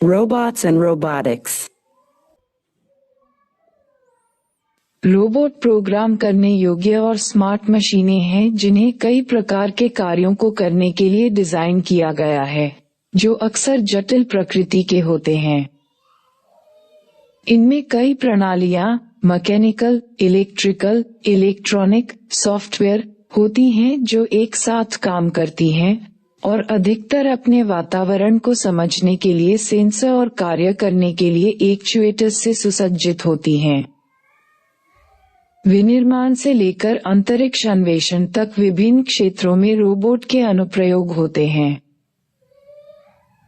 Robots and robotics. Robot program करने योग्य और स्मार्ट मशीनें हैं जिन्हें कई प्रकार के कार्यों को करने के लिए डिजाइन किया गया है, जो अक्सर जटिल प्रकृति के होते हैं। इनमें कई प्रणालियां मैकेनिकल, इलेक्ट्रिकल, इलेक्ट्रॉनिक, सॉफ्टवेयर होती हैं जो एक साथ काम करती हैं और अधिकतर अपने वातावरण को समझने के लिए सेंसर और कार्य करने के लिए एक्चुएटर्स से सुसज्जित होती हैं। विनिर्माण से लेकर अंतरिक्ष अन्वेषण तक विभिन्न क्षेत्रों में रोबोट के अनुप्रयोग होते हैं।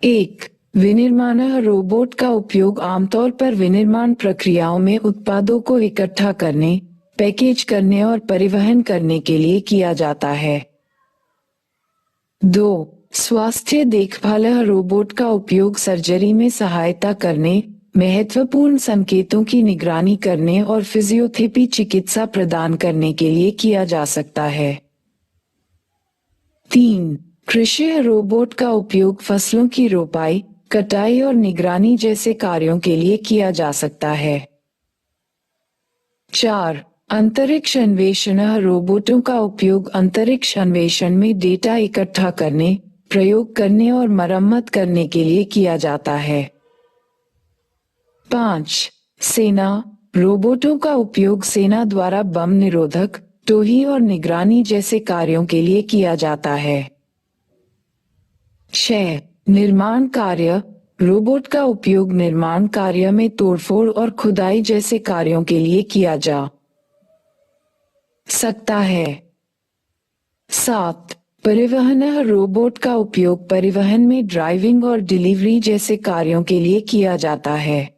1. विनिर्माण रोबोट का उपयोग आमतौर पर विनिर्माण प्रक्रियाओं में उत्पादों को इकट्ठा करने, पैकेज करने और परिवहन करने के लिए किया जाता है। 2. स्वास्थ्य देखभाल रोबोट का उपयोग सर्जरी में सहायता करने, महत्वपूर्ण संकेतों की निगरानी करने और फिजियोथेरेपी चिकित्सा प्रदान करने के लिए किया जा सकता है। 3. कृषि रोबोट का उपयोग फसलों की रोपाई, कटाई और निगरानी जैसे कार्यों के लिए किया जा सकता है। 4. अंतरिक्ष अन्वेषण रोबोटों का उपयोग अंतरिक्ष अन्वेषण में डेटा इकट्ठा करने, प्रयोग करने और मरम्मत करने के लिए किया जाता है। 5. सेना रोबोटों का उपयोग सेना द्वारा बम निरोधक, टोही और निगरानी जैसे कार्यों के लिए किया जाता है। 6. निर्माण कार्य रोबोट का उपयोग निर्माण कार्य में तोड़फोड़ और खुदाई जैसे कार्यों के लिए किया जा सकता है। 7. परिवहन रोबोट का उपयोग परिवहन में ड्राइविंग और डिलीवरी जैसे कार्यों के लिए किया जाता है।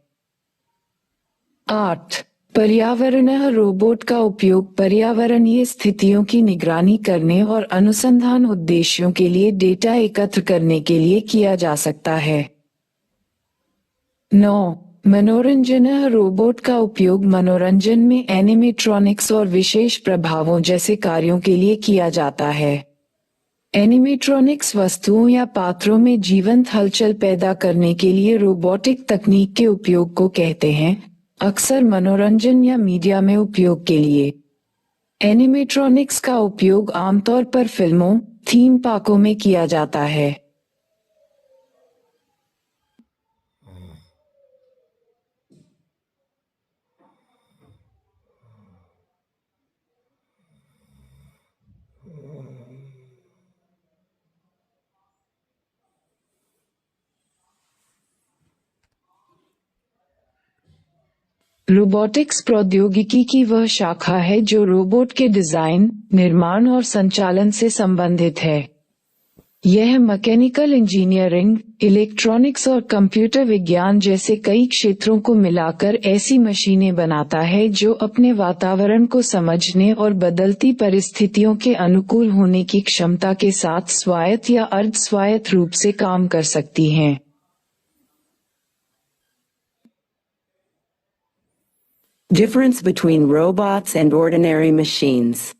8. पर्यावरण रोबोट का उपयोग पर्यावरणीय स्थितियों की निगरानी करने और अनुसंधान उद्देश्यों के लिए डेटा एकत्र करने के लिए किया जा सकता है। 9. मनोरंजन रोबोट का उपयोग मनोरंजन में एनिमेट्रॉनिक्स और विशेष प्रभावों जैसे कार्यों के लिए किया जाता है। एनिमेट्रॉनिक्स वस्तुओं या पात्रों में जीवंत हलचल पैदा करने के लिए रोबोटिक तकनीक के उपयोग को कहते हैं, अक्सर मनोरंजन या मीडिया में उपयोग के लिए। एनिमेट्रॉनिक्स का उपयोग आमतौर पर फिल्मों, थीम पार्कों में किया जाता है। रोबोटिक्स प्रौद्योगिकी की वह शाखा है जो रोबोट के डिजाइन, निर्माण और संचालन से संबंधित है। यह मैकेनिकल इंजीनियरिंग, इलेक्ट्रॉनिक्स और कंप्यूटर विज्ञान जैसे कई क्षेत्रों को मिलाकर ऐसी मशीनें बनाता है जो अपने वातावरण को समझने और बदलती परिस्थितियों के अनुकूल होने की क्षमता के साथ स्वायत्त या अर्ध स्वायत्त रूप से काम कर सकती हैं। Difference between robots and ordinary machines.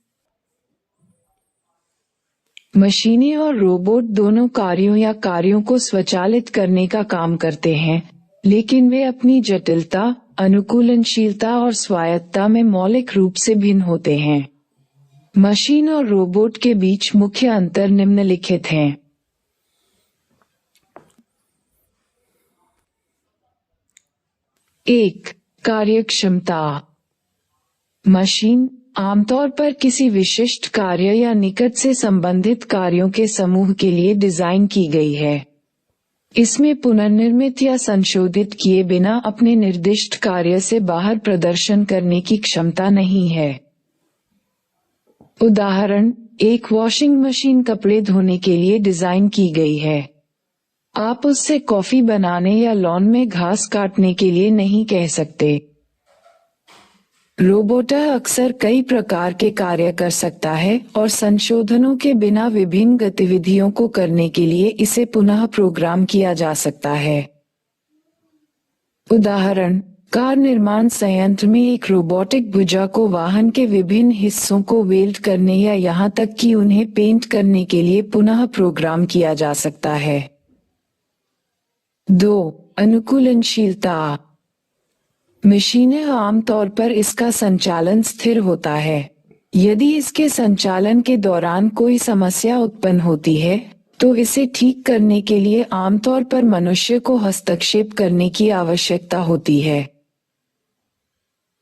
मशीनें और रोबोट दोनों कार्यों या कार्यों को स्वचालित करने का काम करते हैं, लेकिन वे अपनी जटिलता, अनुकूलनशीलता और स्वायत्तता में मौलिक रूप से भिन्न होते हैं। मशीन और रोबोट के बीच मुख्य अंतर निम्नलिखित हैं। 1. कार्यक्षमता। मशीन आमतौर पर किसी विशिष्ट कार्य या निकट से संबंधित कार्यों के समूह के लिए डिजाइन की गई है। इसमें पुनर्निर्मित या संशोधित किए बिना अपने निर्दिष्ट कार्य से बाहर प्रदर्शन करने की क्षमता नहीं है। उदाहरण, एक वॉशिंग मशीन कपड़े धोने के लिए डिजाइन की गई है। आप उससे कॉफी बनाने या लॉन में घास काटने के लिए नहीं कह सकते। रोबोट अक्सर कई प्रकार के कार्य कर सकता है और संशोधनों के बिना विभिन्न गतिविधियों को करने के लिए इसे पुनः प्रोग्राम किया जा सकता है। उदाहरण, कार निर्माण संयंत्र में एक रोबोटिक भुजा को वाहन के विभिन्न हिस्सों को वेल्ड करने या यहां तक कि उन्हें पेंट करने के लिए पुनः प्रोग्राम किया जा सकता है। 2. अनुकूलनशीलता। मशीनें आमतौर पर इसका संचालन स्थिर होता है। यदि इसके संचालन के दौरान कोई समस्या उत्पन्न होती है, तो इसे ठीक करने के लिए आमतौर पर मनुष्य को हस्तक्षेप करने की आवश्यकता होती है।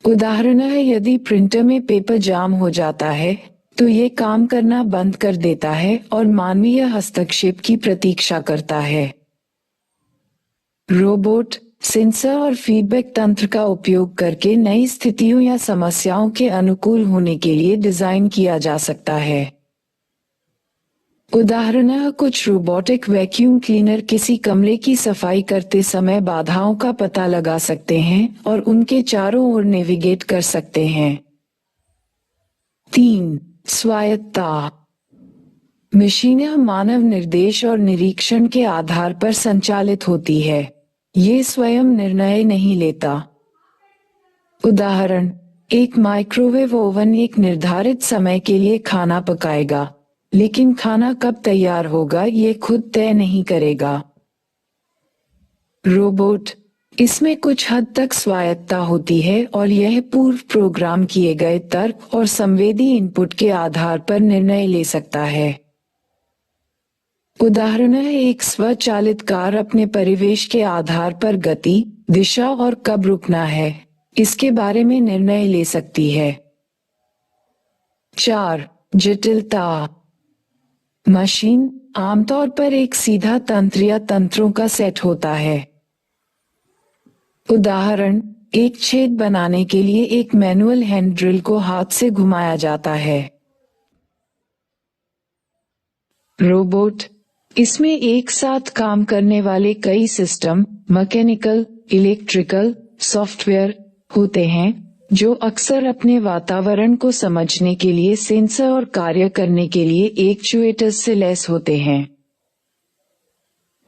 उदाहरण है, यदि प्रिंटर में पेपर जाम हो जाता है, तो ये काम करना बंद कर देता है और मानवीय हस्तक्षेप की प्रतीक्षा करता है। रोबोट सेंसर और फीडबैक तंत्र का उपयोग करके नई स्थितियों या समस्याओं के अनुकूल होने के लिए डिजाइन किया जा सकता है। उदाहरण, कुछ रोबोटिक वैक्यूम क्लीनर किसी कमरे की सफाई करते समय बाधाओं का पता लगा सकते हैं और उनके चारों ओर नेविगेट कर सकते हैं। 3. स्वायत्तता। मशीनें मानव निर्देश और निरीक्षण के आधार पर संचालित होती है। ये स्वयं निर्णय नहीं लेता। उदाहरण, एक माइक्रोवेव ओवन एक निर्धारित समय के लिए खाना पकाएगा, लेकिन खाना कब तैयार होगा ये खुद तय नहीं करेगा। रोबोट, इसमें कुछ हद तक स्वायत्तता होती है और यह पूर्व प्रोग्राम किए गए तर्क और संवेदी इनपुट के आधार पर निर्णय ले सकता है। उदाहरण है, एक स्वचालित कार अपने परिवेश के आधार पर गति, दिशा और कब रुकना है, इसके बारे में निर्णय ले सकती है। 4. जटिलता। मशीन आमतौर पर एक सीधा तंत्र या तंत्रों का सेट होता है। उदाहरण, एक छेद बनाने के लिए एक मैनुअल हैंड ड्रिल को हाथ से घुमाया जाता है। रोबोट, इसमें एक साथ काम करने वाले कई सिस्टम, मैकेनिकल, इलेक्ट्रिकल, सॉफ्टवेयर होते हैं, जो अक्सर अपने वातावरण को समझने के लिए सेंसर और कार्य करने के लिए एक्चुएटर्स से लैस होते हैं।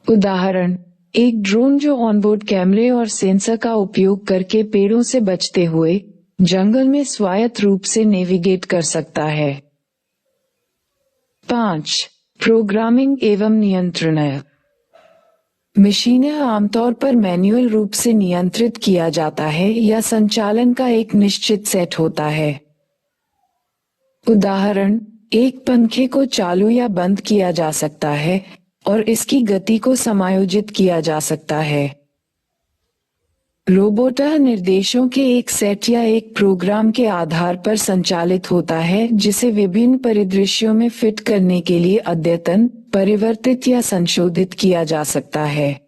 उदाहरण, एक ड्रोन जो ऑनबोर्ड कैमरे और सेंसर का उपयोग करके पेड़ों से बचते हुए जंगल में स्वायत्त रूप से नेविगेट कर सकता है। 5. प्रोग्रामिंग एवं नियंत्रण। मशीनें आमतौर पर मैन्युअल रूप से नियंत्रित किया जाता है या संचालन का एक निश्चित सेट होता है। उदाहरण, एक पंखे को चालू या बंद किया जा सकता है और इसकी गति को समायोजित किया जा सकता है। रोबोट निर्देशों के एक सेट या एक प्रोग्राम के आधार पर संचालित होता है, जिसे विभिन्न परिदृश्यों में फिट करने के लिए अद्यतन, परिवर्तित या संशोधित किया जा सकता है।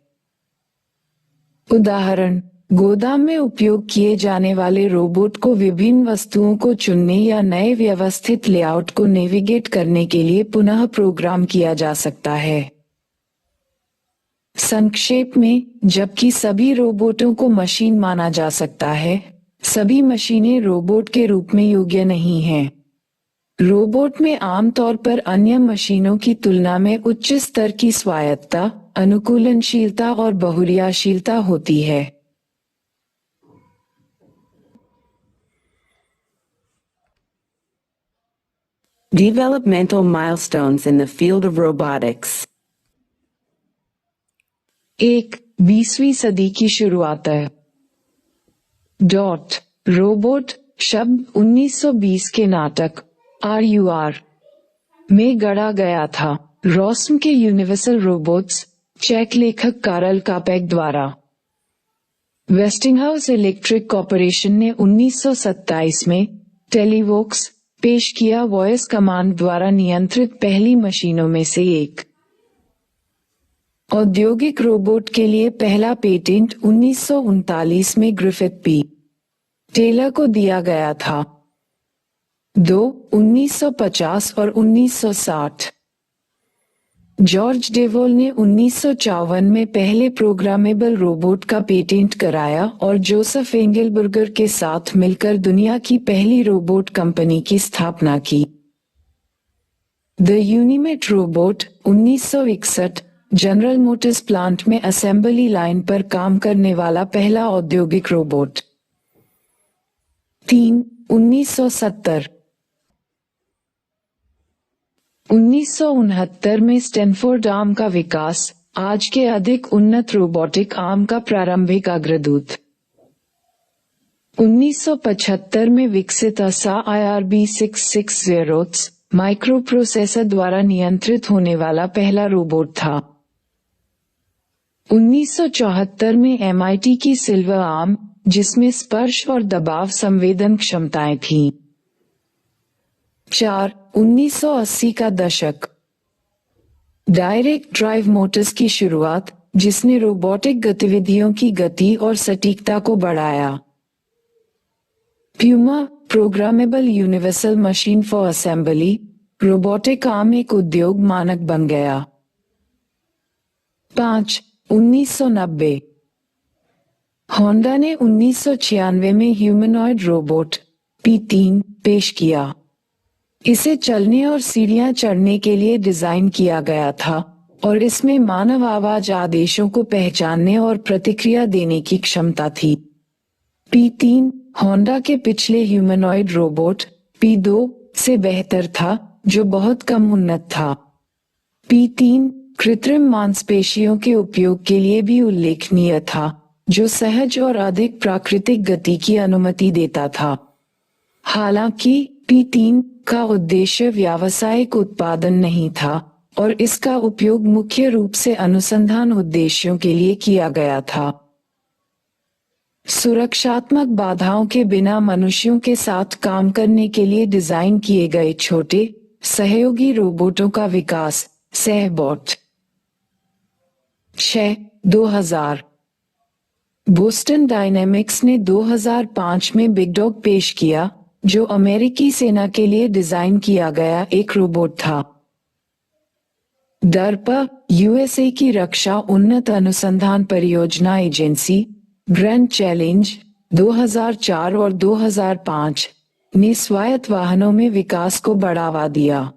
उदाहरण, गोदाम में उपयोग किए जाने वाले रोबोट को विभिन्न वस्तुओं को चुनने या नए व्यवस्थित लेआउट को नेविगेट करने के लिए पुनः प्रोग्राम किया जा सकता है। संक्षेप में, जबकि सभी रोबोटों को मशीन माना जा सकता है, सभी मशीनें रोबोट के रूप में योग्य नहीं हैं। रोबोट में आमतौर पर अन्य मशीनों की तुलना में उच्च स्तर की स्वायत्तता, अनुकूलनशीलता और बहुक्रियाशीलता होती है। Developmental milestones in the field of robotics. 1. 20वीं सदी की शुरुआत है। रोबोट शब्द 1920 के नाटक RUR में गढ़ा गया था, रोस्म के यूनिवर्सल रोबोट्स, चेक लेखक कार्ल कापेक द्वारा। वेस्टिंगहाउस इलेक्ट्रिक कॉर्पोरेशन ने 1927 में टेलीवोक्स पेश किया, वॉइस कमांड द्वारा नियंत्रित पहली मशीनों में से एक। औद्योगिक रोबोट के लिए पहला पेटेंट 1939 में ग्रिफिथ पी. टेलर को दिया गया था। 2. 1950 और 1960 जॉर्ज डेवॉल ने 1954 में पहले प्रोग्रामेबल रोबोट का पेटेंट कराया और जोसेफ एंगलबर्गर के साथ मिलकर दुनिया की पहली रोबोट कंपनी की स्थापना की। The Unimate robot 1961 General Motors plant में असेंबली लाइन पर काम करने वाला पहला औद्योगिक रोबोट। 3. 1970 1969 में स्टैनफोर्ड आर्म का विकास, आज के अधिक उन्नत रोबोटिक आर्म का प्रारंभिक अग्रदूत। 1975 में विकसित ASA IRB660 माइक्रोप्रोसेसर द्वारा नियंत्रित होने वाला पहला रोबोट था। 1974 में MIT की सिल्वर आर्म, जिसमें स्पर्श और दबाव संवेदन क्षमताएं थीं। 4. 1980 का दशक। डायरेक्ट ड्राइव मोटर्स की शुरुआत, जिसने रोबोटिक गतिविधियों की गति और सटीकता को बढ़ाया। Puma programmable universal machine for assembly, robotic arm एक उद्योग मानक बन गया। 5. 1990 होंडा ने 1996 में ह्यूमनॉइड रोबोट P3 पेश किया। इसे चलने और सीढ़ियां चढ़ने के लिए डिजाइन किया गया था और इसमें मानव आवाज आदेशों को पहचानने और प्रतिक्रिया देने की क्षमता थी। P3 होंडा के पिछले ह्यूमनॉइड रोबोट P2 से बेहतर था, जो बहुत कम उन्नत था। P3 कृत्रिम मांसपेशियों के उपयोग के लिए भी उल्लेखनीय था, जो सहज और अधिक प्राकृतिक गति की अनुमति देता था। हालांकि P3 का उद्देश्य व्यावसायिक उत्पादन नहीं था और इसका उपयोग मुख्य रूप से अनुसंधान उद्देश्यों के लिए किया गया था। सुरक्षात्मक बाधाओं के बिना मनुष्यों के साथ काम करने के लिए डिजाइन किए गए छोटे, सहयोगी रोबोटों का विकास, सहबॉट। 6. 2000 बोस्टन डायनेमिक्स ने 2005 में बिग डॉग पेश किया, जो अमेरिकी सेना के लिए डिजाइन किया गया एक रोबोट था। DARPA, USA की रक्षा उन्नत अनुसंधान परियोजना एजेंसी, ग्रैंड चैलेंज 2004 और 2005 ने स्वायत्त वाहनों में विकास को बढ़ावा दिया।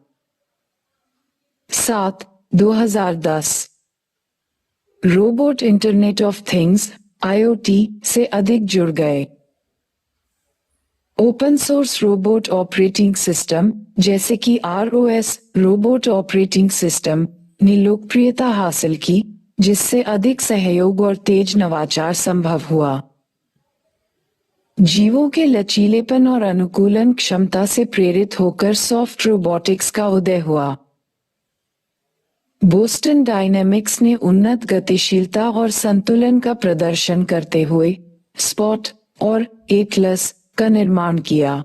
7. 2010 robot internet of things IoT से अधिक जुड़ गए। Open source robot operating system, जैसे कि ROS रोबोट ऑपरेटिंग सिस्टम, ने लोकप्रियता हासिल की, जिससे अधिक सहयोग और तेज नवाचार संभव हुआ। जीवों के लचीलेपन और अनुकूलन क्षमता से प्रेरित होकर सॉफ्ट रोबोटिक्स का उदय हुआ। बोस्टन डायनेमिक्स ने उन्नत गतिशीलता और संतुलन का प्रदर्शन करते हुए स्पॉट और एटलस का निर्माण किया।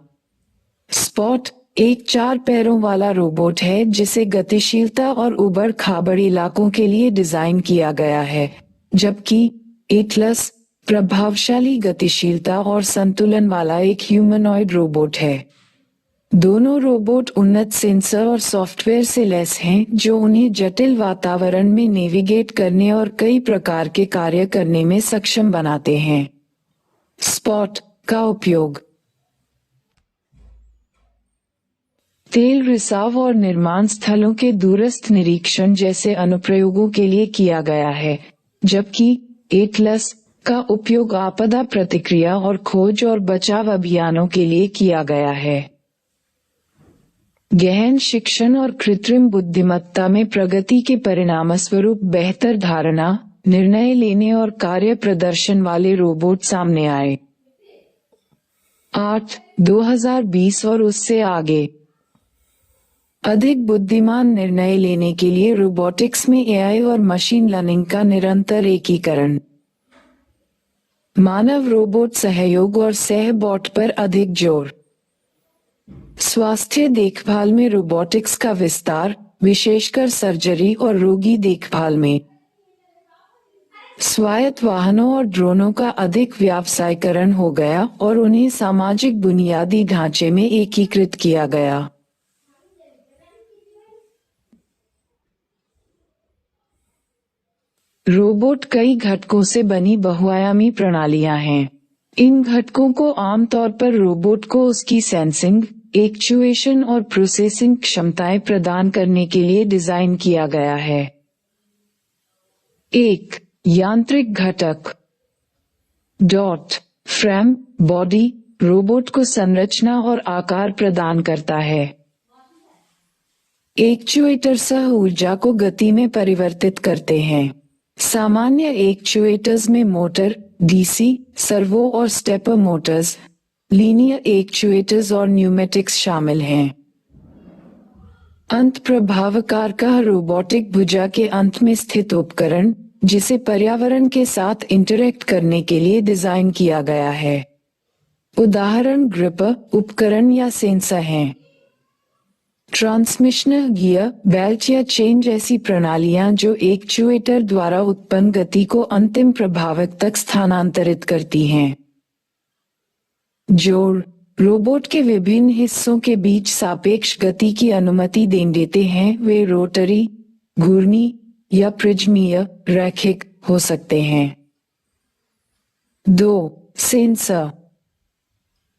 स्पॉट एक 4 पैरों वाला रोबोट है जिसे गतिशीलता और उबड़ खाबड़ इलाकों के लिए डिजाइन किया गया है, जबकि एटलस प्रभावशाली गतिशीलता और संतुलन वाला एक ह्यूमनॉइड रोबोट है। दोनों रोबोट उन्नत सेंसर और सॉफ्टवेयर से लैस हैं, जो उन्हें जटिल वातावरण में नेविगेट करने और कई प्रकार के कार्य करने में सक्षम बनाते हैं। स्पॉट का उपयोग तेल रिसाव और निर्माण स्थलों के दूरस्थ निरीक्षण जैसे अनुप्रयोगों के लिए किया गया है, जबकि एटलस का उपयोग आपदा प्रतिक्रिया और खोज और बचाव अभियानों के लिए किया गया है। गहन शिक्षण और कृत्रिम बुद्धिमत्ता में प्रगति के परिणामस्वरूप बेहतर धारणा, निर्णय लेने और कार्य प्रदर्शन वाले रोबोट सामने आए। 8. 2020 और उससे आगे अधिक बुद्धिमान निर्णय लेने के लिए रोबोटिक्स में AI और मशीन लर्निंग का निरंतर एकीकरण। मानव रोबोट सहयोग और सहबॉट पर अधिक जोर। स्वास्थ्य देखभाल में रोबोटिक्स का विस्तार, विशेषकर सर्जरी और रोगी देखभाल में। स्वायत्त वाहनों और ड्रोनों का अधिक व्यावसायीकरण हो गया और उन्हें सामाजिक बुनियादी ढांचे में एकीकृत किया गया। रोबोट कई घटकों से बनी बहुआयामी प्रणालियां हैं। इन घटकों को आमतौर पर रोबोट को उसकी सेंसिंग, एक्चुएशन और प्रोसेसिंग क्षमताएं प्रदान करने के लिए डिजाइन किया गया है। 1. यांत्रिक घटक। फ्रेम, बॉडी, रोबोट को संरचना और आकार प्रदान करता है। एक्चुएटर सह ऊर्जा को गति में परिवर्तित करते हैं। सामान्य एक्चुएटर्स में मोटर, डीसी, सर्वो और स्टेपर मोटर्स, लीनियर एक्चुएटर्स और न्यूमेटिक्स शामिल हैं। अंत प्रभावकार का रोबोटिक भुजा के अंत में स्थित उपकरण, जिसे पर्यावरण के साथ इंटरैक्ट करने के लिए डिजाइन किया गया है। उदाहरण ग्रिपर उपकरण या सेंसर हैं। ट्रांसमिशन गियर, बेल्ट या चेन जैसी प्रणालियां जो एक्चुएटर द्वारा उत्पन्न गति को अंतिम प्रभावक तक स्थानांतरित करती हैं। जोड़ रोबोट के विभिन्न हिस्सों के बीच सापेक्ष गति की अनुमति देते हैं। वे रोटरी, घूर्णी या प्रिज्मीय, रैखिक हो सकते हैं। 2. सेंसर।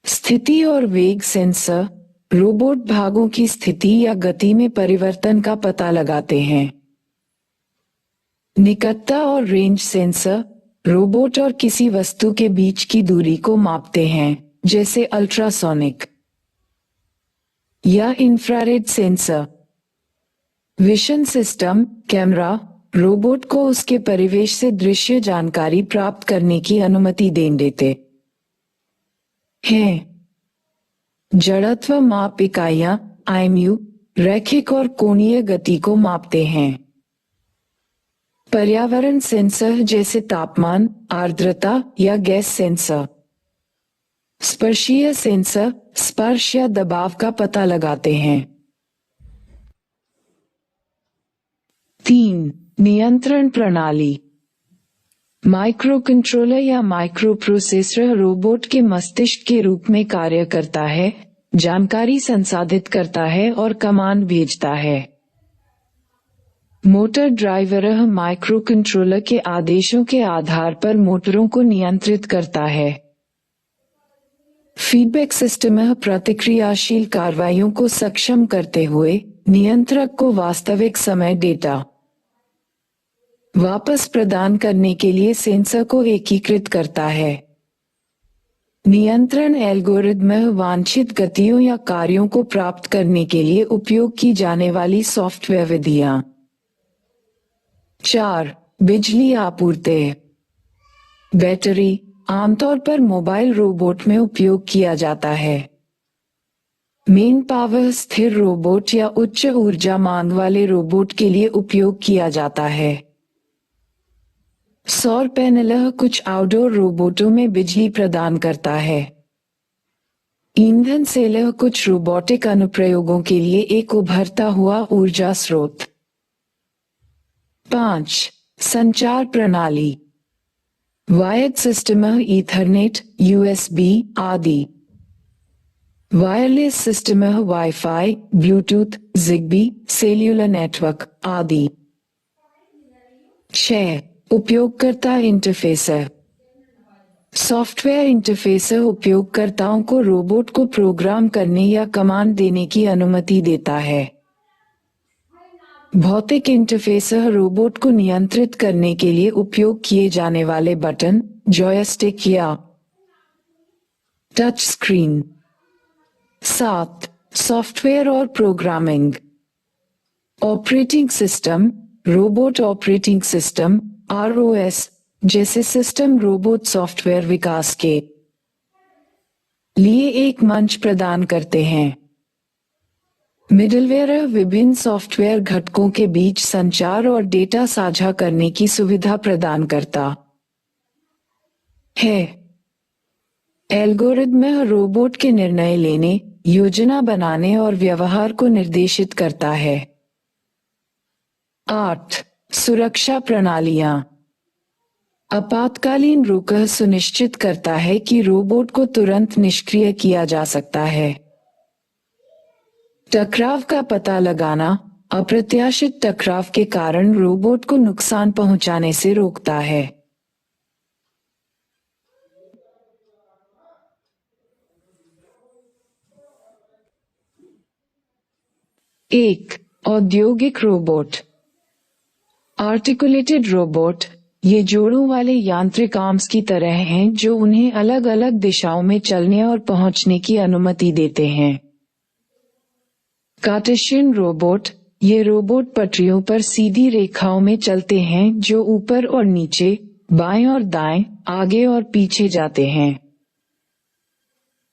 स्थिति और वेग सेंसर रोबोट भागों की स्थिति या गति में परिवर्तन का पता लगाते हैं। निकटता और रेंज सेंसर रोबोट और किसी वस्तु के बीच की दूरी को मापते हैं, जैसे अल्ट्रासोनिक या infrared sensor. Vision system, camera robot को उसके परिवेश से दृश्य जानकारी प्राप्त करने की अनुमति देते हैं। जड़त्व माप इकाइयां, IMU, रैखिक और कोणीय गति को मापते हैं। पर्यावरण सेंसर जैसे तापमान, आर्द्रता या गैस सेंसर। स्पर्शीय सेंसर स्पर्श या दबाव का पता लगाते हैं। 3. नियंत्रण प्रणाली। माइक्रो कंट्रोलर या माइक्रो प्रोसेसर रोबोट के मस्तिष्क के रूप में कार्य करता है, जानकारी संसाधित करता है और कमांड भेजता है। मोटर ड्राइवर माइक्रो कंट्रोलर के आदेशों के आधार पर मोटरों को नियंत्रित करता है। फीडबैक सिस्टम प्रतिक्रियाशील कार्रवाइयों को सक्षम करते हुए नियंत्रक को वास्तविक समय डेटा वापस प्रदान करने के लिए सेंसर को एकीकृत करता है। नियंत्रण एल्गोरिदम वांछित गतियों या कार्यों को प्राप्त करने के लिए उपयोग की जाने वाली सॉफ्टवेयर विधियां। 4. बिजली आपूर्ति। बैटरी आमतौर पर मोबाइल रोबोट में उपयोग किया जाता है। मेन पावर स्थिर रोबोट या उच्च ऊर्जा मांग वाले रोबोट के लिए उपयोग किया जाता है। सौर पैनल कुछ आउटडोर रोबोटों में बिजली प्रदान करता है। ईंधन सेल कुछ रोबोटिक अनुप्रयोगों के लिए एक उभरता हुआ ऊर्जा स्रोत। 5. संचार प्रणाली। वायर्ड सिस्टम ईथरनेट, USB आदि। Wireless system wifi, Bluetooth, Zigbee, cellular network आदि। 6. उपयोगकर्ता इंटरफेस। सॉफ्टवेयर इंटरफेस उपयोगकर्ताओं को रोबोट को प्रोग्राम करने या कमांड देने की अनुमति देता है। भौतिक इंटरफेस रोबोट को नियंत्रित करने के लिए उपयोग किए जाने वाले बटन, जॉयस्टिक या टच स्क्रीन। 7. सॉफ्टवेयर और programming. Operating system robot operating system ROS जैसे सिस्टम रोबोट सॉफ्टवेयर विकास के लिए एक मंच प्रदान करते हैं। मिडलवेयर विभिन्न सॉफ्टवेयर घटकों के बीच संचार और डेटा साझा करने की सुविधा प्रदान करता है। एल्गोरिदम रोबोट के निर्णय लेने, योजना बनाने और व्यवहार को निर्देशित करता है। 8. सुरक्षा प्रणालियां। आपातकालीन रोक सुनिश्चित करता है कि रोबोट को तुरंत निष्क्रिय किया जा सकता है। टकराव का पता लगाना अप्रत्याशित टकराव के कारण रोबोट को नुकसान पहुंचाने से रोकता है। एक औद्योगिक रोबोट। आर्टिकुलेटेड रोबोट ये जोड़ों वाले यांत्रिक आर्म्स की तरह हैं जो उन्हें अलग अलग दिशाओं में चलने और पहुंचने की अनुमति देते हैं। कार्टेशियन रोबोट ये रोबोट पटरियों पर सीधी रेखाओं में चलते हैं जो ऊपर और नीचे, बाएं और दाएं, आगे और पीछे जाते हैं।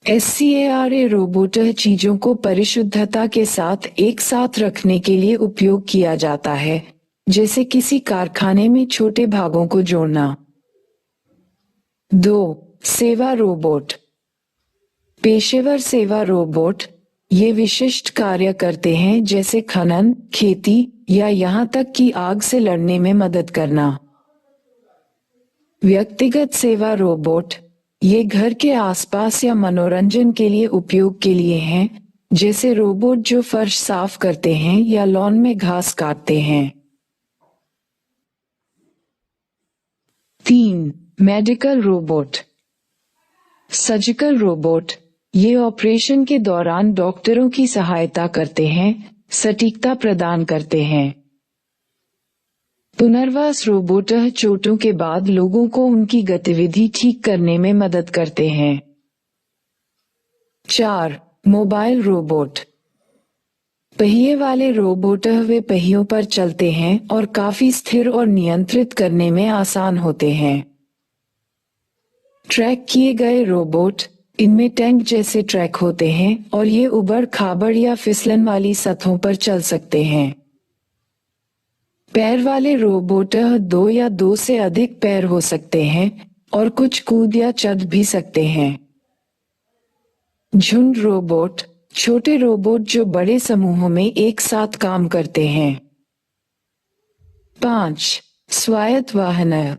SCARA रोबोट चीजों को परिशुद्धता के साथ एक साथ रखने के लिए उपयोग किया जाता है, जैसे किसी कारखाने में छोटे भागों को जोड़ना। 2. सेवा रोबोट। पेशेवर सेवा रोबोट ये विशिष्ट कार्य करते हैं जैसे खनन, खेती या यहाँ तक कि आग से लड़ने में मदद करना। व्यक्तिगत सेवा रोबोट ये घर के आसपास या मनोरंजन के लिए उपयोग के लिए हैं, जैसे रोबोट जो फर्श साफ करते हैं या लॉन में घास काटते हैं। 3. Medical robot. सर्जिकल रोबोट ये ऑपरेशन के दौरान डॉक्टरों की सहायता करते हैं, सटीकता प्रदान करते हैं। पुनर्वास रोबोट चोटों के बाद लोगों को उनकी गतिविधि ठीक करने में मदद करते हैं। 4. Mobile robot. पहिए वाले रोबोट वे पहियों पर चलते हैं और काफी स्थिर और नियंत्रित करने में आसान होते हैं। ट्रैक किए गए रोबोट इनमें टैंक जैसे ट्रैक होते हैं और ये उबड़ खाबड़ या फिसलन वाली सतहों पर चल सकते हैं। पैर वाले रोबोट 2 या 2 से अधिक पैर हो सकते हैं और कुछ कूद या चढ़ भी सकते हैं। झुंड रोबोट छोटे रोबोट जो बड़े समूहों में एक साथ काम करते हैं। 5. स्वायत्त वाहन।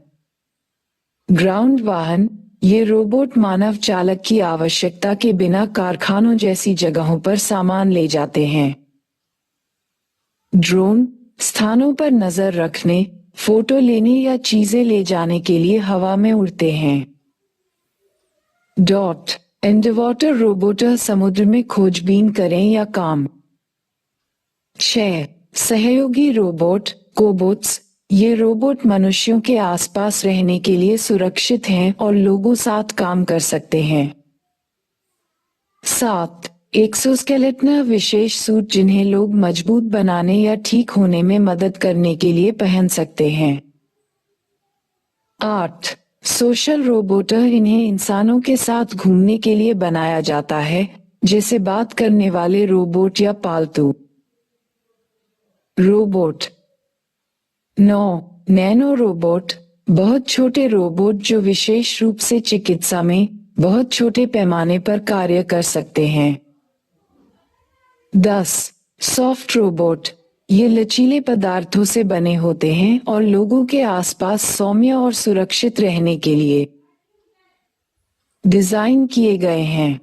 ग्राउंड वाहन ये रोबोट मानव चालक की आवश्यकता के बिना कारखानों जैसी जगहों पर सामान ले जाते हैं। ड्रोन स्थानों पर नजर रखने, फोटो लेने या चीजें ले जाने के लिए हवा में उड़ते हैं। डॉट अंडरवाटर रोबोट समुद्र में खोजबीन करें या काम। 6. सहयोगी रोबोट कोबोट्स ये रोबोट मनुष्यों के आसपास रहने के लिए सुरक्षित हैं और लोगों साथ काम कर सकते हैं। 7. एक्सोस्केलेटन विशेष सूट जिन्हें लोग मजबूत बनाने या ठीक होने में मदद करने के लिए पहन सकते हैं। 8. सोशल रोबोट इन्हें इंसानों के साथ घूमने के लिए बनाया जाता है, जैसे बात करने वाले रोबोट या पालतू रोबोट। 9. नैनो रोबोट बहुत छोटे रोबोट जो विशेष रूप से चिकित्सा में बहुत छोटे पैमाने पर कार्य कर सकते हैं। 10. सॉफ्ट रोबोट ये लचीले पदार्थों से बने होते हैं और लोगों के आसपास सौम्य और सुरक्षित रहने के लिए डिजाइन किए गए हैं।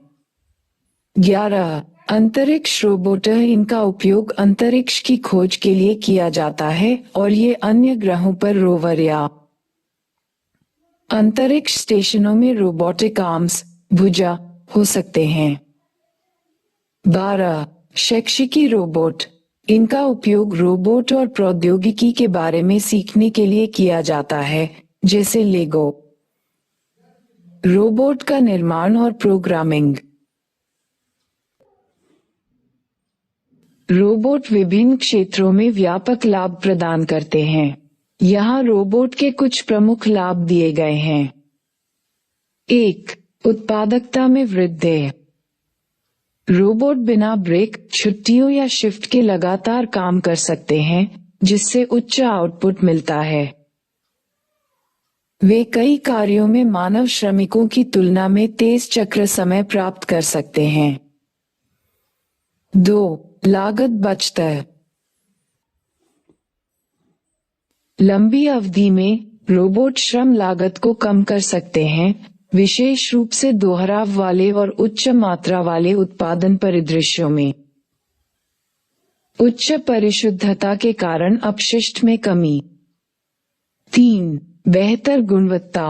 11. अंतरिक्ष रोबोट इनका उपयोग अंतरिक्ष की खोज के लिए किया जाता है और ये अन्य ग्रहों पर रोवर या अंतरिक्ष स्टेशनों में रोबोटिक आर्म्स भुजा हो सकते हैं। 12. शैक्षिकी रोबोट इनका उपयोग रोबोट और प्रौद्योगिकी के बारे में सीखने के लिए किया जाता है, जैसे लेगो रोबोट का निर्माण और प्रोग्रामिंग। रोबोट विभिन्न क्षेत्रों में व्यापक लाभ प्रदान करते हैं। यहाँ रोबोट के कुछ प्रमुख लाभ दिए गए हैं। 1. उत्पादकता में वृद्धि। रोबोट बिना ब्रेक, छुट्टियों या शिफ्ट के लगातार काम कर सकते हैं, जिससे उच्च आउटपुट मिलता है। वे कई कार्यों में मानव श्रमिकों की तुलना में तेज चक्र समय प्राप्त कर सकते हैं। 2. लागत बचत। लंबी अवधि में रोबोट श्रम लागत को कम कर सकते हैं, विशेष रूप से दोहराव वाले और उच्च मात्रा वाले उत्पादन परिदृश्यों में। उच्च परिशुद्धता के कारण अपशिष्ट में कमी। 3. बेहतर गुणवत्ता।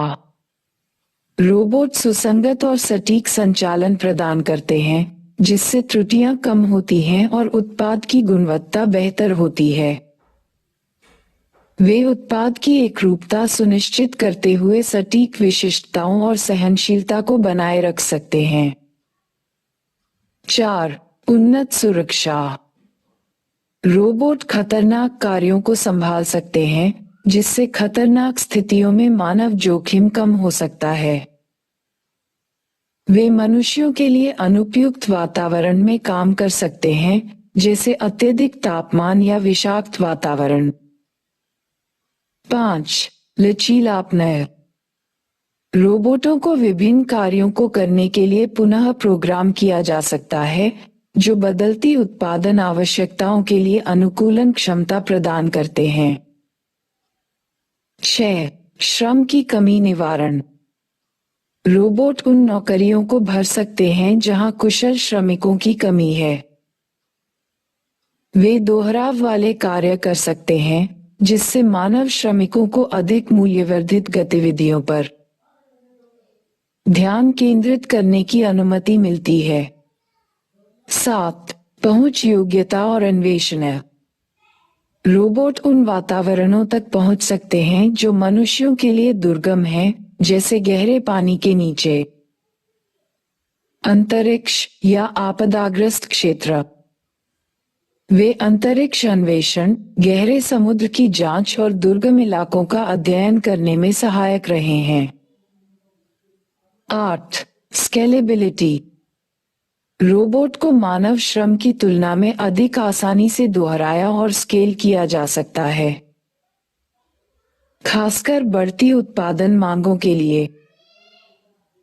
रोबोट सुसंगत और सटीक संचालन प्रदान करते हैं, जिससे त्रुटियां कम होती हैं और उत्पाद की गुणवत्ता बेहतर होती है। वे उत्पाद की एकरूपता सुनिश्चित करते हुए सटीक विशिष्टताओं और सहनशीलता को बनाए रख सकते हैं। 4. उन्नत सुरक्षा। रोबोट खतरनाक कार्यों को संभाल सकते हैं, जिससे खतरनाक स्थितियों में मानव जोखिम कम हो सकता है। वे मनुष्यों के लिए अनुपयुक्त वातावरण में काम कर सकते हैं, जैसे अत्यधिक तापमान या विषाक्त वातावरण। 5. लचीलापन। रोबोटों को विभिन्न कार्यों को करने के लिए पुनः प्रोग्राम किया जा सकता है, जो बदलती उत्पादन आवश्यकताओं के लिए अनुकूलन क्षमता प्रदान करते हैं। 6. श्रम की कमी निवारण। रोबोट उन नौकरियों को भर सकते हैं जहां कुशल श्रमिकों की कमी है। वे दोहराव वाले कार्य कर सकते हैं, जिससे मानव श्रमिकों को अधिक मूल्यवर्धित गतिविधियों पर ध्यान केंद्रित करने की अनुमति मिलती है। 7. पहुंच योग्यता और अन्वेषण। रोबोट उन वातावरणों तक पहुंच सकते हैं जो मनुष्यों के लिए दुर्गम हैं, जैसे गहरे पानी के नीचे, अंतरिक्ष या आपदाग्रस्त क्षेत्र। वे अंतरिक्ष अन्वेषण, गहरे समुद्र की जांच और दुर्गम इलाकों का अध्ययन करने में सहायक रहे हैं। 8. स्केलेबिलिटी। रोबोट को मानव श्रम की तुलना में अधिक आसानी से दोहराया और स्केल किया जा सकता है, खासकर बढ़ती उत्पादन मांगों के लिए।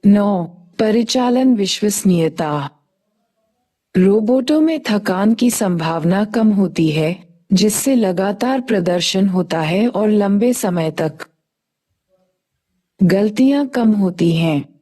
9. परिचालन विश्वसनीयता। रोबोटों में थकान की संभावना कम होती है, जिससे लगातार प्रदर्शन होता है और लंबे समय तक गलतियां कम होती हैं।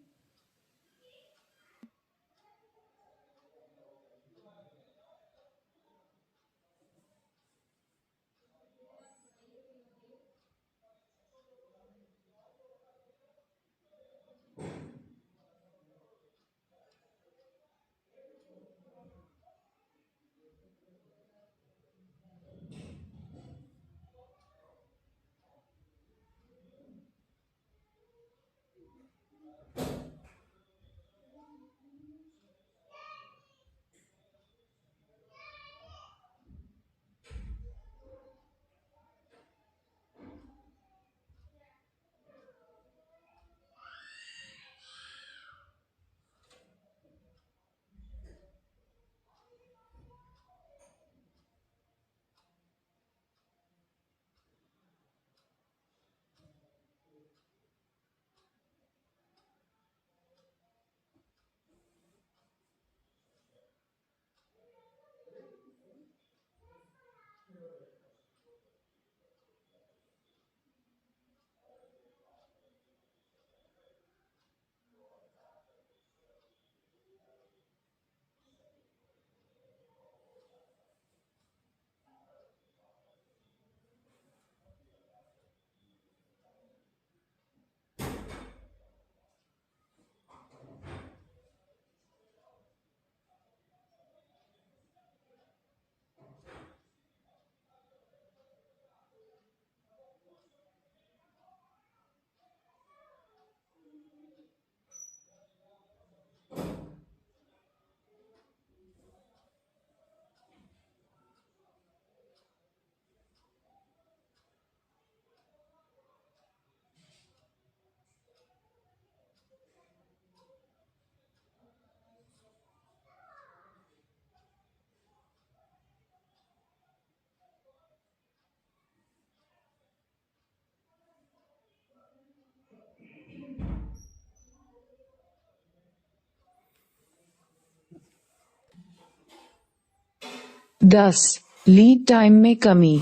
दस लीड टाइम में कमी।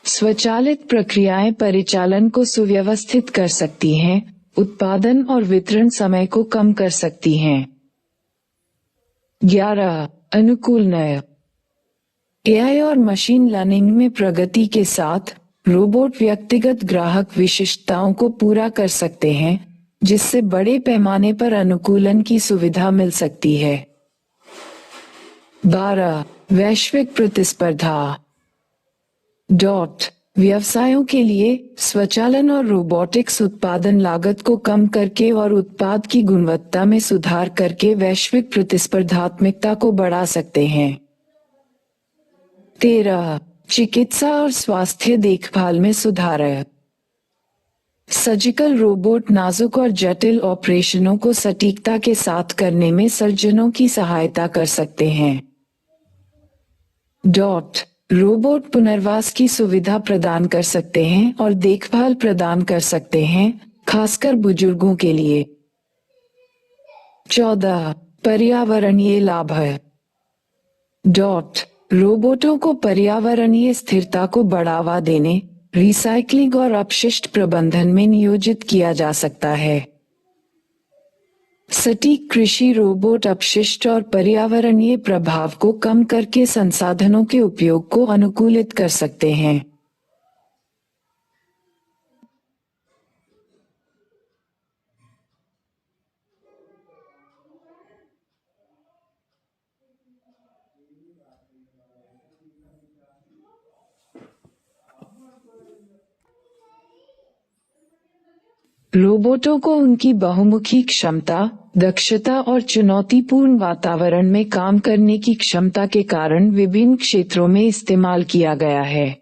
स्वचालित प्रक्रियाएं परिचालन को सुव्यवस्थित कर सकती हैं, उत्पादन और वितरण समय को कम कर सकती हैं। 11 अनुकूल नय। एआई और मशीन लर्निंग में प्रगति के साथ रोबोट व्यक्तिगत ग्राहक विशिष्टताओं को पूरा कर सकते हैं, जिससे बड़े पैमाने पर अनुकूलन की सुविधा मिल सकती है। 12 वैश्विक प्रतिस्पर्धा। व्यवसायों के लिए स्वचालन और रोबोटिक्स उत्पादन लागत को कम करके और उत्पाद की गुणवत्ता में सुधार करके वैश्विक प्रतिस्पर्धात्मकता को बढ़ा सकते हैं। 13. चिकित्सा और स्वास्थ्य देखभाल में सुधार। सर्जिकल रोबोट नाजुक और जटिल ऑपरेशनों को सटीकता के साथ करने में सर्जनों की सहायता कर सकते हैं। रोबोट पुनर्वास की सुविधा प्रदान कर सकते हैं और देखभाल प्रदान कर सकते हैं, खासकर बुजुर्गों के लिए। 14. पर्यावरणीय लाभ। रोबोटों को पर्यावरणीय स्थिरता को बढ़ावा देने, रिसाइकलिंग और अपशिष्ट प्रबंधन में नियोजित किया जा सकता है। सटीक कृषि रोबोट अपशिष्ट और पर्यावरणीय प्रभाव को कम करके संसाधनों के उपयोग को अनुकूलित कर सकते हैं। रोबोटों को उनकी बहुमुखी क्षमता, दक्षता और चुनौतीपूर्ण वातावरण में काम करने की क्षमता के कारण विभिन्न क्षेत्रों में इस्तेमाल किया गया है।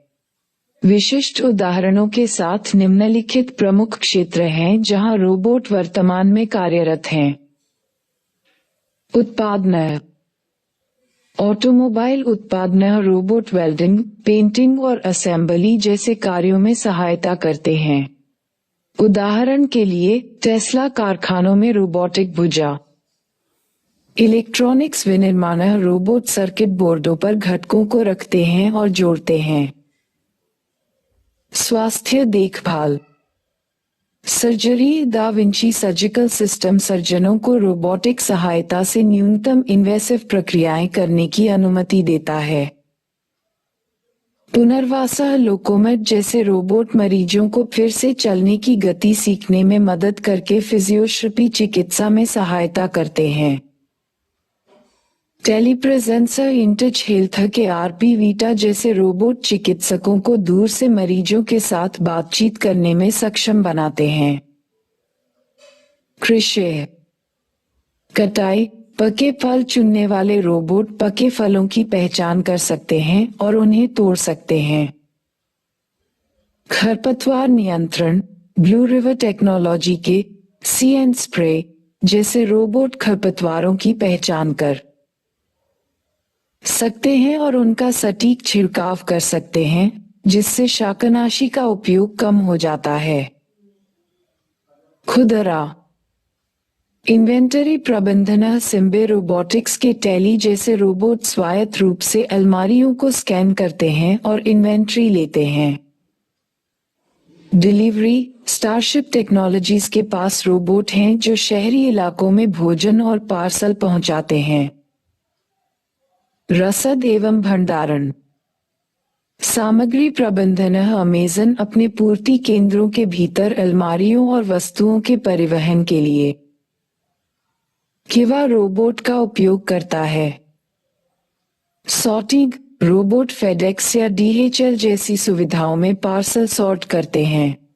विशिष्ट उदाहरणों के साथ निम्नलिखित प्रमुख क्षेत्र हैं जहां रोबोट वर्तमान में कार्यरत हैं। उत्पादन। ऑटोमोबाइल उत्पादन रोबोट वेल्डिंग, पेंटिंग और असेंबली जैसे कार्यों में सहायता करते हैं। उदाहरण के लिए टेस्ला कारखानों में रोबोटिक भुजा। इलेक्ट्रॉनिक्स विनिर्माण रोबोट सर्किट बोर्डों पर घटकों को रखते हैं और जोड़ते हैं। स्वास्थ्य देखभाल। Surgery da Vinci surgical system सर्जनों को रोबोटिक सहायता से न्यूनतम इन्वेसिव प्रक्रियाएं करने की अनुमति देता है। पुनर्वास लोकोमेट जैसे रोबोट मरीजों को फिर से चलने की गति सीखने में मदद करके फिजियोथेरेपी चिकित्सा में सहायता करते हैं। टेलीप्रेजेंस इंटच हेल्थ के आरपी वीटा जैसे रोबोट चिकित्सकों को दूर से मरीजों के साथ बातचीत करने में सक्षम बनाते हैं। कृषि। कटाई। पके फल चुनने वाले रोबोट पके फलों की पहचान कर सकते हैं और उन्हें तोड़ सकते हैं। खरपतवार नियंत्रण। ब्लू रिवर टेक्नोलॉजी के सी एंड स्प्रे जैसे रोबोट खरपतवारों की पहचान कर सकते हैं और उनका सटीक छिड़काव कर सकते हैं, जिससे शाकनाशी का उपयोग कम हो जाता है। खुदरा। इन्वेंटरी प्रबंधन सिम्बे रोबोटिक्स के टेली जैसे रोबोट स्वायत्त रूप से अलमारियों को स्कैन करते हैं और इन्वेंट्री लेते हैं। डिलीवरी। स्टारशिप टेक्नोलॉजीज के पास रोबोट हैं जो शहरी इलाकों में भोजन और पार्सल पहुंचाते हैं। रसद एवं भंडारण। सामग्री प्रबंधन अमेज़न अपने पूर्ति केंद्रों के भीतर अलमारियों और वस्तुओं के परिवहन के लिए किवा रोबोट का उपयोग करता है। सॉर्टिंग। रोबोट फेडेक्स या डीएचएल जैसी सुविधाओं में पार्सल सॉर्ट करते हैं।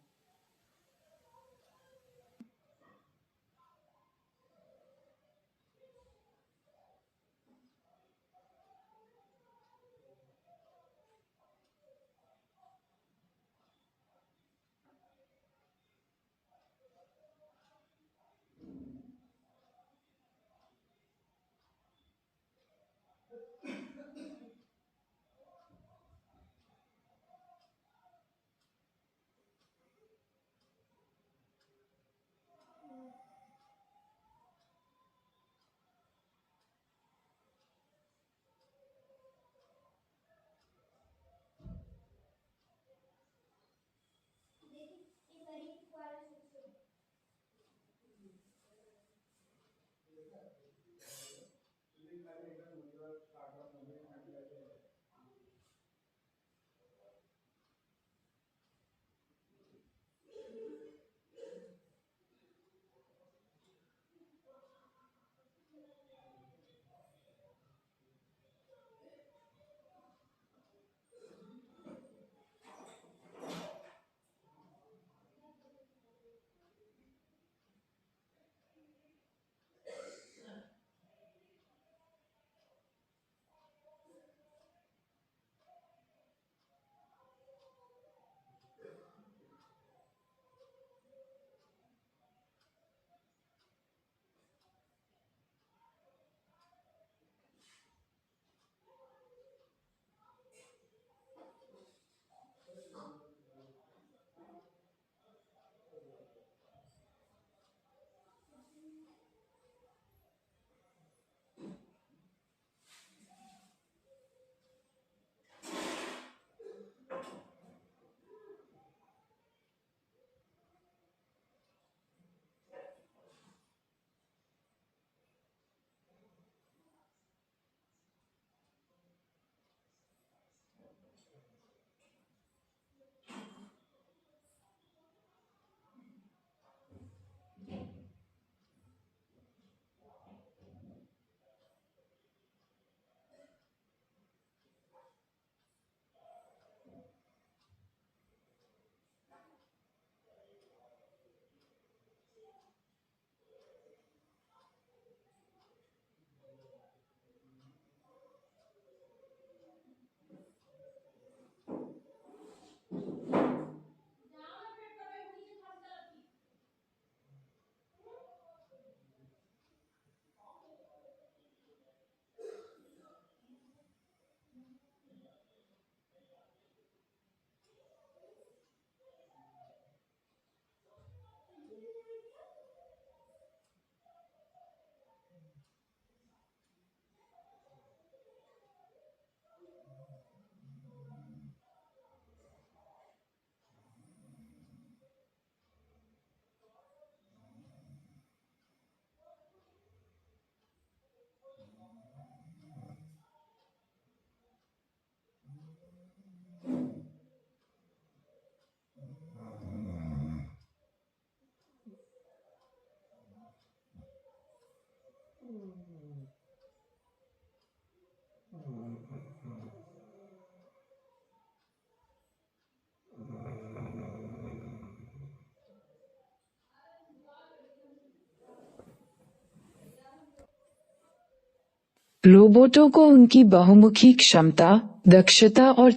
रोबोटों को उनकी बहुमुखी क्षमता, दक्षता और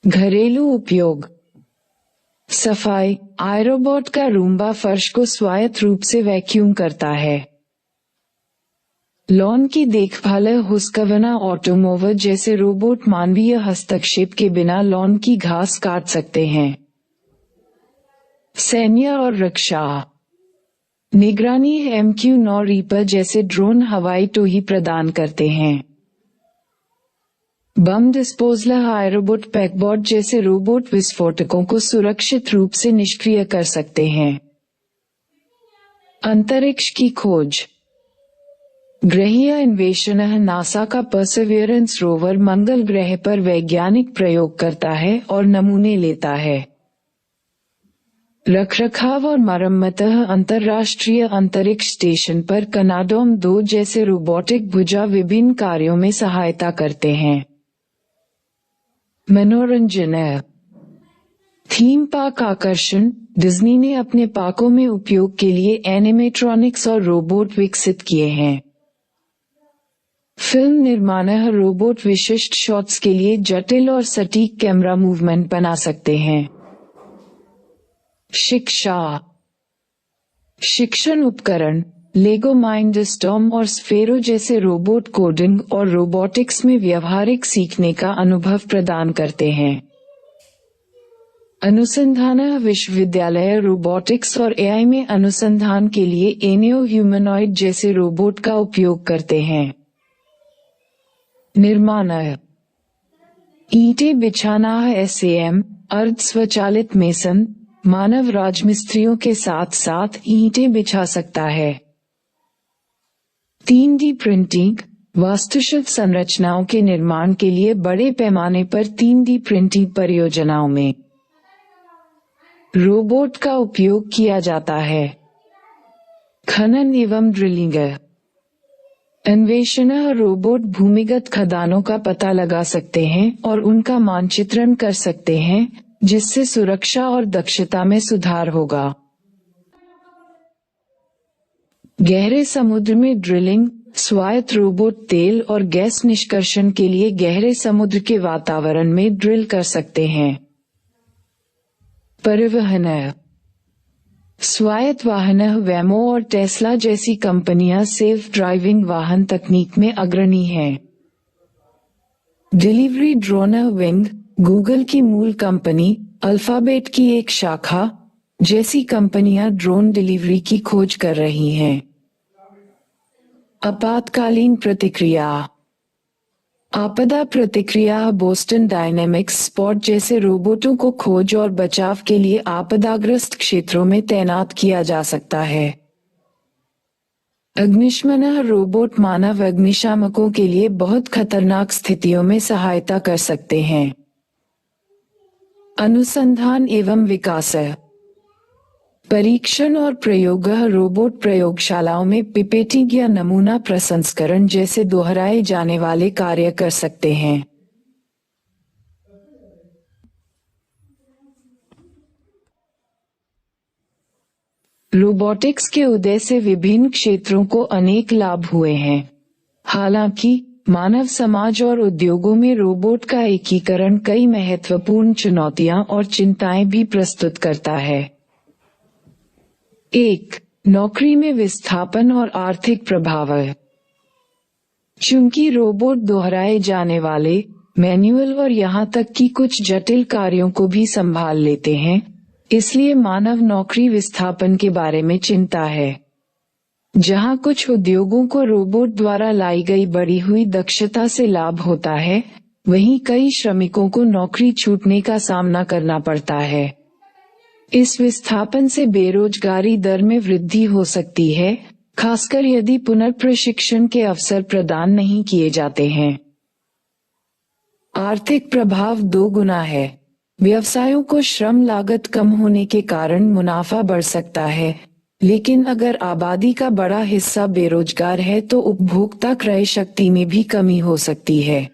घरेलू उपयोग। सफाई, आयरोबॉट का रूम्बा फर्श को स्वायत्त रूप से वैक्यूम करता है। लॉन की देखभाल, हुस्कवना ऑटोमोवर जैसे रोबोट मानवीय हस्तक्षेप के बिना लॉन की घास काट सकते हैं। सैन्य और रक्षा, निगरानी, MQ-9 रीपर जैसे ड्रोन हवाई टोही प्रदान करते हैं। बम डिस्पोजल, आयरोबॉट पैकबॉट जैसे रोबोट विस्फोटकों को सुरक्षित रूप से निष्क्रिय कर सकते हैं। अंतरिक्ष की खोज, ग्रहीय अन्वेषण, नासा का परसेवियरेंस रोवर मंगल ग्रह पर वैज्ञानिक प्रयोग करता है और नमूने लेता है। रखरखाव और मरम्मत, अंतर्राष्ट्रीय अंतरिक्ष स्टेशन पर कनाडोम-2 जैसे रोबोटिक भुजा विभिन्न कार्यों में सहायता करते हैं। मनोरंजन, थीम पार्क आकर्षण, डिज्नी ने अपने पार्कों में उपयोग के लिए एनिमेट्रॉनिक्स और रोबोट विकसित किए हैं। फिल्म निर्माण, रोबोट विशिष्ट शॉट्स के लिए जटिल और सटीक कैमरा मूवमेंट बना सकते हैं। शिक्षा, शिक्षण उपकरण, लेगो माइंडस्टॉर्म और स्फेरो जैसे रोबोट कोडिंग और रोबोटिक्स में व्यावहारिक सीखने का अनुभव प्रदान करते हैं। अनुसंधान, विश्वविद्यालय रोबोटिक्स और AI में अनुसंधान के लिए एनियो ह्यूमनॉइड जैसे रोबोट का उपयोग करते हैं। निर्माण, ईंटें बिछाना, SAM, अर्ध स्वचालित मेसन, मानव राजमिस्त्रियों के साथ साथ ईंटें बिछा सकता है। 3D प्रिंटिंग, वास्तुशिल्प संरचनाओं के निर्माण के लिए बड़े पैमाने पर 3D प्रिंटिंग परियोजनाओं में रोबोट का उपयोग किया जाता है। खनन एवं ड्रिलिंग, अन्वेषण, रोबोट भूमिगत खदानों का पता लगा सकते हैं और उनका मानचित्रण कर सकते हैं, जिससे सुरक्षा और दक्षता में सुधार होगा। गहरे समुद्र में ड्रिलिंग, स्वायत्त रोबोट तेल और गैस निष्कर्षण के लिए गहरे समुद्र के वातावरण में ड्रिल कर सकते हैं। परिवहन, स्वायत्त वाहन, वेमो और टेस्ला जैसी कंपनियां सेल्फ ड्राइविंग वाहन तकनीक में अग्रणी हैं। डिलीवरी ड्रोन, विंग, गूगल की मूल कंपनी, अल्फाबेट की एक शाखा जैसी कंपनियां ड्रोन डिलीवरी की खोज कर रही हैं। आपातकालीन प्रतिक्रिया, आपदा प्रतिक्रिया, बोस्टन डायनेमिक्स स्पॉट जैसे रोबोटों को खोज और बचाव के लिए आपदाग्रस्त क्षेत्रों में तैनात किया जा सकता है। अग्निशमन, रोबोट मानव अग्निशामकों के लिए बहुत खतरनाक स्थितियों में सहायता कर सकते हैं। अनुसंधान एवं विकास, परीक्षण और प्रयोग, रोबोट प्रयोगशालाओं में पिपेटिंग या नमूना प्रसंस्करण जैसे दोहराए जाने वाले कार्य कर सकते हैं। रोबोटिक्स के उदय से विभिन्न क्षेत्रों को अनेक लाभ हुए हैं। हालांकि मानव समाज और उद्योगों में रोबोट का एकीकरण कई महत्वपूर्ण चुनौतियां और चिंताएं भी प्रस्तुत करता है। 1. नौकरी में विस्थापन और आर्थिक प्रभाव। चूंकि रोबोट दोहराए जाने वाले, मैन्युअल और यहां तक कि कुछ जटिल कार्यों को भी संभाल लेते हैं, इसलिए मानव नौकरी विस्थापन के बारे में चिंता है। जहां कुछ उद्योगों को रोबोट द्वारा लाई गई बढ़ी हुई दक्षता से लाभ होता है, वहीं कई श्रमिकों को नौकरी छूटने का सामना करना पड़ता है। इस विस्थापन से बेरोजगारी दर में वृद्धि हो सकती है, खासकर यदि पुनर्प्रशिक्षण के अवसर प्रदान नहीं किए जाते हैं। आर्थिक प्रभाव 2 गुना है। व्यवसायों को श्रम लागत कम होने के कारण मुनाफा बढ़ सकता है, लेकिन अगर आबादी का बड़ा हिस्सा बेरोजगार है तो उपभोक्ता क्रय शक्ति में भी कमी हो सकती है।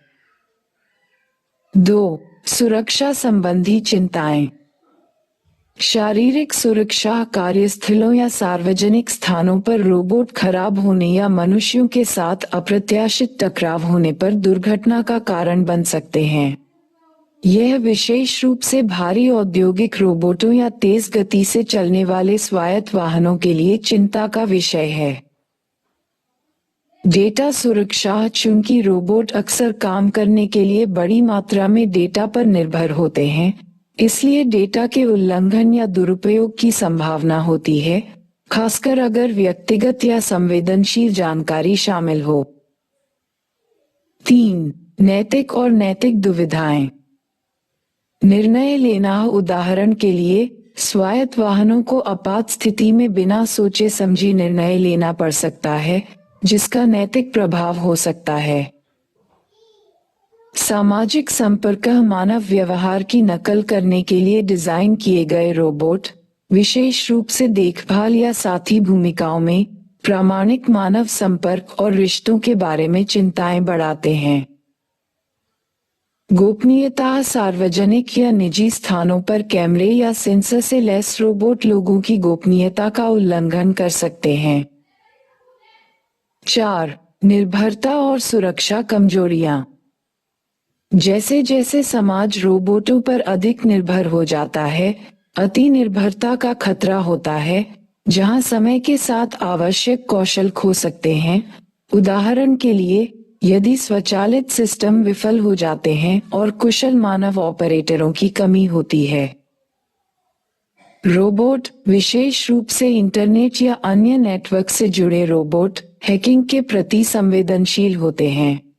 2. सुरक्षा संबंधी चिंताएं। शारीरिक सुरक्षा, कार्यस्थलों या सार्वजनिक स्थानों पर रोबोट खराब होने या मनुष्यों के साथ अप्रत्याशित टकराव होने पर दुर्घटना का कारण बन सकते हैं। यह विशेष रूप से भारी औद्योगिक रोबोटों या तेज गति से चलने वाले स्वायत्त वाहनों के लिए चिंता का विषय है। डेटा सुरक्षा, चूंकि रोबोट अक्सर काम करने के लिए बड़ी मात्रा में डेटा पर निर्भर होते हैं, इसलिए डेटा के उल्लंघन या दुरुपयोग की संभावना होती है, खासकर अगर व्यक्तिगत या संवेदनशील जानकारी शामिल हो। 3. नैतिक और नैतिक दुविधाएं। निर्णय लेना, उदाहरण के लिए, स्वायत्त वाहनों को आपात स्थिति में बिना सोचे समझे निर्णय लेना पड़ सकता है, जिसका नैतिक प्रभाव हो सकता है। सामाजिक संपर्क, मानव व्यवहार की नकल करने के लिए डिजाइन किए गए रोबोट, विशेष रूप से देखभाल या साथी भूमिकाओं में, प्रामाणिक मानव संपर्क और रिश्तों के बारे में चिंताएं बढ़ाते हैं। गोपनीयता, सार्वजनिक या निजी स्थानों पर कैमरे या सेंसर से लैस रोबोट लोगों की गोपनीयता का उल्लंघन कर सकते हैं। 4. निर्भरता और सुरक्षा कमजोरियां। जैसे जैसे समाज रोबोटों पर अधिक निर्भर हो जाता है, अति निर्भरता का खतरा होता है, जहां समय के साथ आवश्यक कौशल खो सकते हैं। उदाहरण के लिए, यदि स्वचालित सिस्टम विफल हो जाते हैं और कुशल मानव ऑपरेटरों की कमी होती है। रोबोट, विशेष रूप से इंटरनेट या अन्य नेटवर्क से जुड़े रोबोट, हैकिंग के प्रति संवेदनशील होते हैं।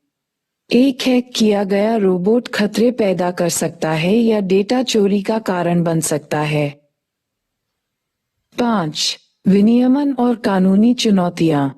एक हैक किया गया रोबोट खतरे पैदा कर सकता है या डेटा चोरी का कारण बन सकता है। 5. विनियमन और कानूनी चुनौतियां।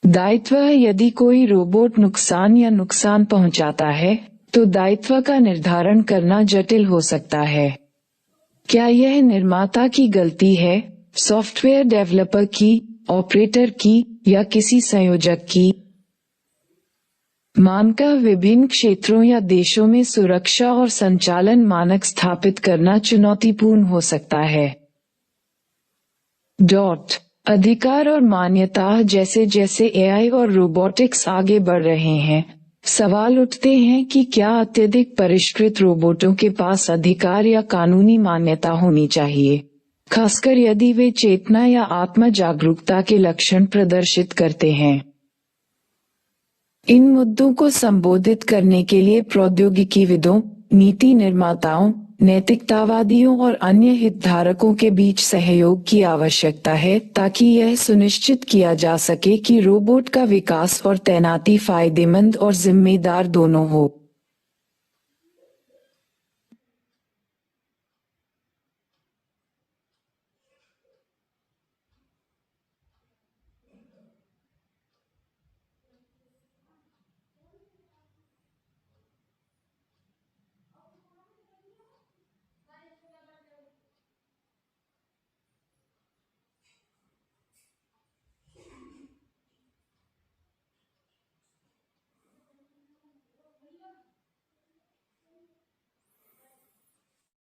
दायित्व, यदि कोई रोबोट नुकसान या नुकसान पहुंचाता है, तो दायित्व का निर्धारण करना जटिल हो सकता है। क्या यह निर्माता की गलती है, सॉफ्टवेयर डेवलपर की, ऑपरेटर की, या किसी संयोजक की? मानक, विभिन्न क्षेत्रों या देशों में सुरक्षा और संचालन मानक स्थापित करना चुनौतीपूर्ण हो सकता है। अधिकार और मान्यता, जैसे जैसे एआई और रोबोटिक्स आगे बढ़ रहे हैं, सवाल उठते हैं कि क्या अत्यधिक परिष्कृत रोबोटों के पास अधिकार या कानूनी मान्यता होनी चाहिए, खासकर यदि वे चेतना या आत्म जागरूकता के लक्षण प्रदर्शित करते हैं। इन मुद्दों को संबोधित करने के लिए प्रौद्योगिकीविदों, नीति निर्माताओं, नैतिकतावादियों और अन्य हितधारकों के बीच सहयोग की आवश्यकता है, ताकि यह सुनिश्चित किया जा सके कि रोबोट का विकास और तैनाती फायदेमंद और जिम्मेदार दोनों हो।